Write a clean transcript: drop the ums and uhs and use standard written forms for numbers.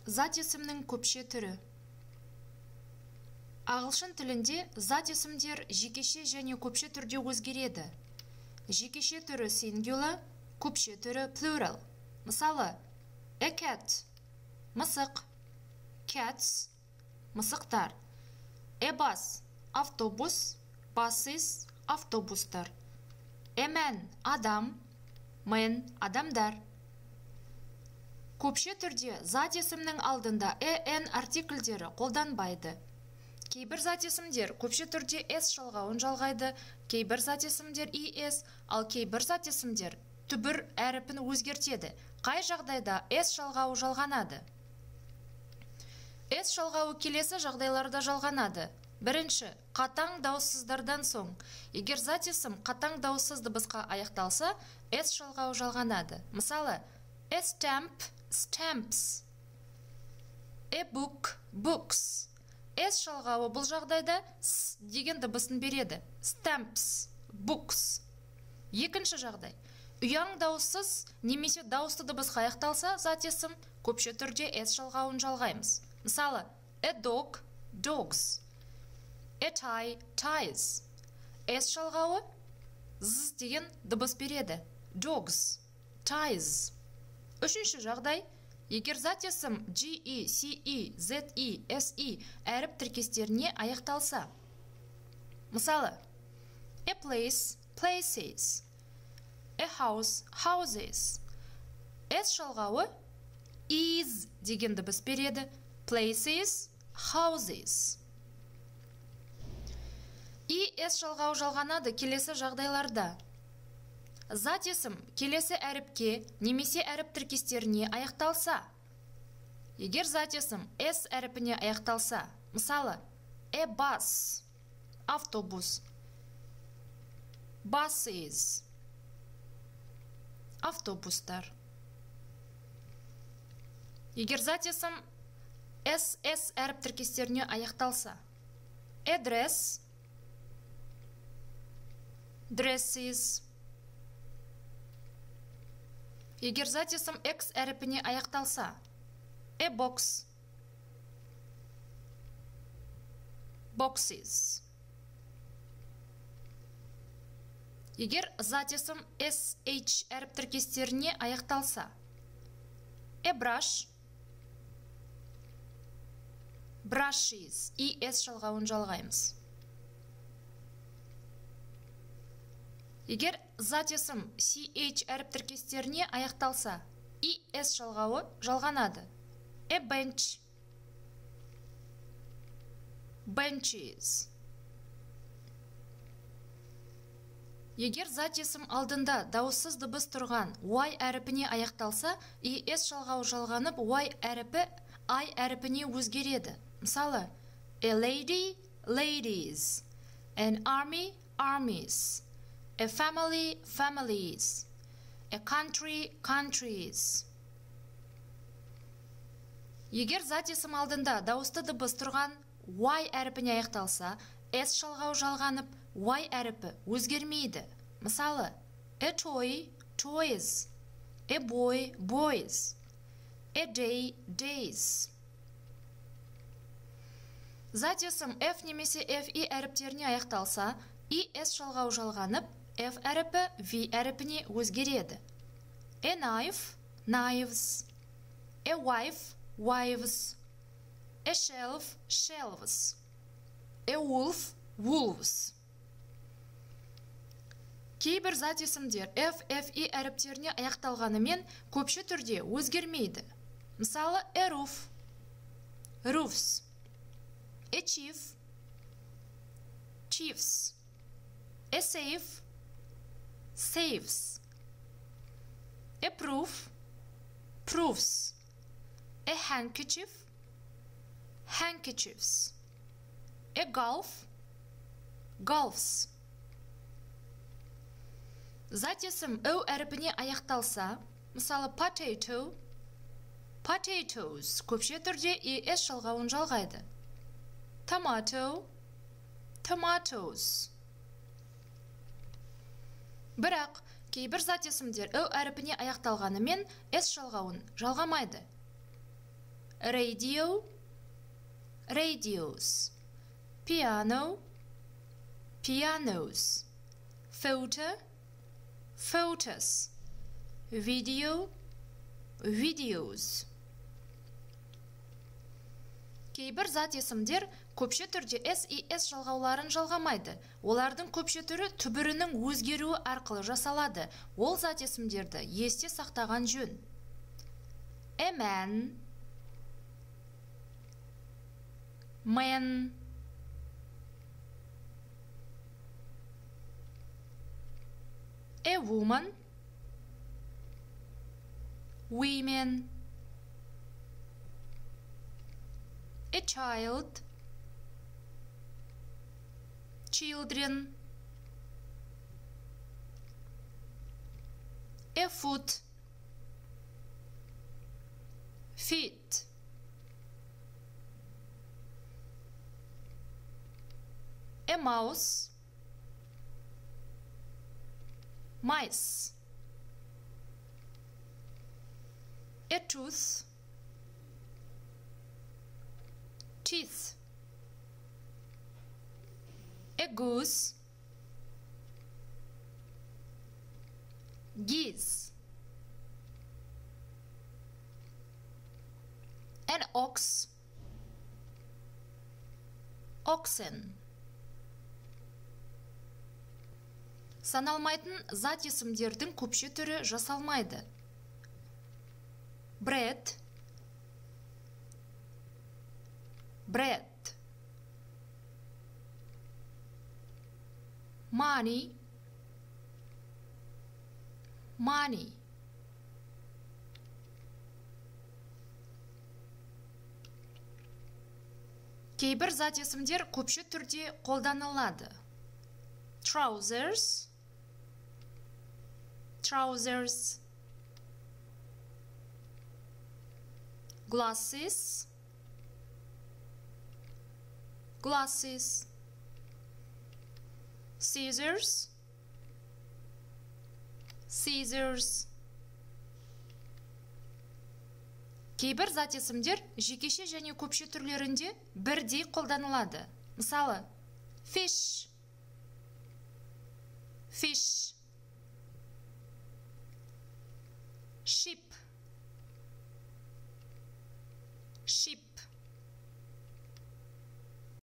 Зат есімнің көпше түрі. Ағылшын тілінде зат есімдер жекеше және көпше түрде өзгереді. Жекеше түрі singular, көпше түрі plural. Мысалы, a cat – мысық, cats – мысықтар. A bus – автобус, buses – автобустар. A man – адам, men – адамдар. Көпше түрде зат есімнің алдында en артикльдері қолданбайды. Кейбір зат есімдер көпше түрде s жалғауын жалғайды, кейбір зат есімдер es, ал кейбір зат есімдер түбір әріпін өзгертеді. Қай жағдайда s жалғауы жалғанады? S жалғауы келесі жағдайларда жалғанады. Бірінші, қатаң дауыссыздардан соң. Егер зат есім қатаң дауыссыз дыбысқа аяқталса, s жалғауы жалғанады. Мысалы, a stamp – stamps, a book – books. S жалғауы бұл жағдайда с деген дыбысын береді. Stamps, books. Екінші жағдай. Ұяң дауыссыз немесе дауысты дыбысқа аяқталса, зат есім көпше түрде S жалғауын жалғаймыз. Мысалы, a dog – dogs, a tie – ties. S жалғауы з деген дыбыс береді. Dogs, ties. Үшінші жағдай. Егер зат есім GE, CE, ZE, SE әріп тіркестеріне аяқталса. Мысалы, a place – places, a house – houses. S жалғауы is деген дыбыс береді. Places – houses. S жалғауы жалғанады келесі жағдайларда. Зат есім келесі әріпке немесе әріп тіркестеріне аяқталса. Егер зат есім S әріпіне аяқталса, мысалы, a bus – автобус, buses – автобустар. Егер зат есім S әріп тіркестеріне аяқталса, address – dresses. Егер зат есім X әріпіне аяқталса, a box – boxes. Егер зат есім SH әріп тіркестеріне аяқталса, a brush – brushes. S жалғауын жалғаймыз. Егер зат есім CH әріп тіркестеріне аяқталса, S жалғауы жалғанады. A bench – benches. Егер зат есім алдында дауыссыз дыбыс тұрған Y әріпіне аяқталса, S жалғауы жалғанып, Y әріпі I әріпіне өзгереді. Мысалы, a lady – ladies, an army – armies, a family – families, a country – countries. Егер зат есім алдында дауысты дыбыс тұрған Y әріпіне аяқталса, S жалғауы жалғанып, Y әріпі өзгермейді. Мысалы, a toy – toys, a boy – boys, a day – days. Зат есім F немесе FE әріптеріне аяқталса, S жалғауы жалғанып, F әріпі V әріпіне өзгереді. A knife – knives, a wife – wives, a shelf – shelves, a wolf – wolves. Кейбір зат есімдер F, FE әріптеріне аяқталғанымен көпше түрде өзгермейді. Мысалы, a roof – roofs, a chief – chiefs, a safe – safes, a proof – proofs, a handkerchief – handkerchiefs, a golf – golfs. Зат есім O әріпіне аяқталса, мысалы, potato – potatoes көпше түрде S жалғауын жалғайды. Tomato – tomatoes. Бірақ кейбір зат есімдер О әріпіне аяқталғанымен S жалғауын жалғамайды. radio, radios, piano, pianos, photo, photos, video, videos. Кейбір зат есімдер көпше түрде S и S жалғауларын жалғамайды. Олардың көпше түрі түбірінің өзгеруі арқылы жасалады. Ол зат есімдерді есте сақтаған жөн. A man, man, a woman, women, a child, children, a foot, feet, a mouse, mice, a tooth, teeth, a goose, geese, an ox, oxen. Саналмайтын зат есімдердің көпше түрі жасалмайды. Bread, bread, money, money, кейбір зат есімдер көпше түрде қолданылады. Trousers, trousers, glasses, glasses, scissors, scissors. Кейбір зат есімдер жекеше және көпше түрлерінде бірдей қолданылады. Мысалы, fish,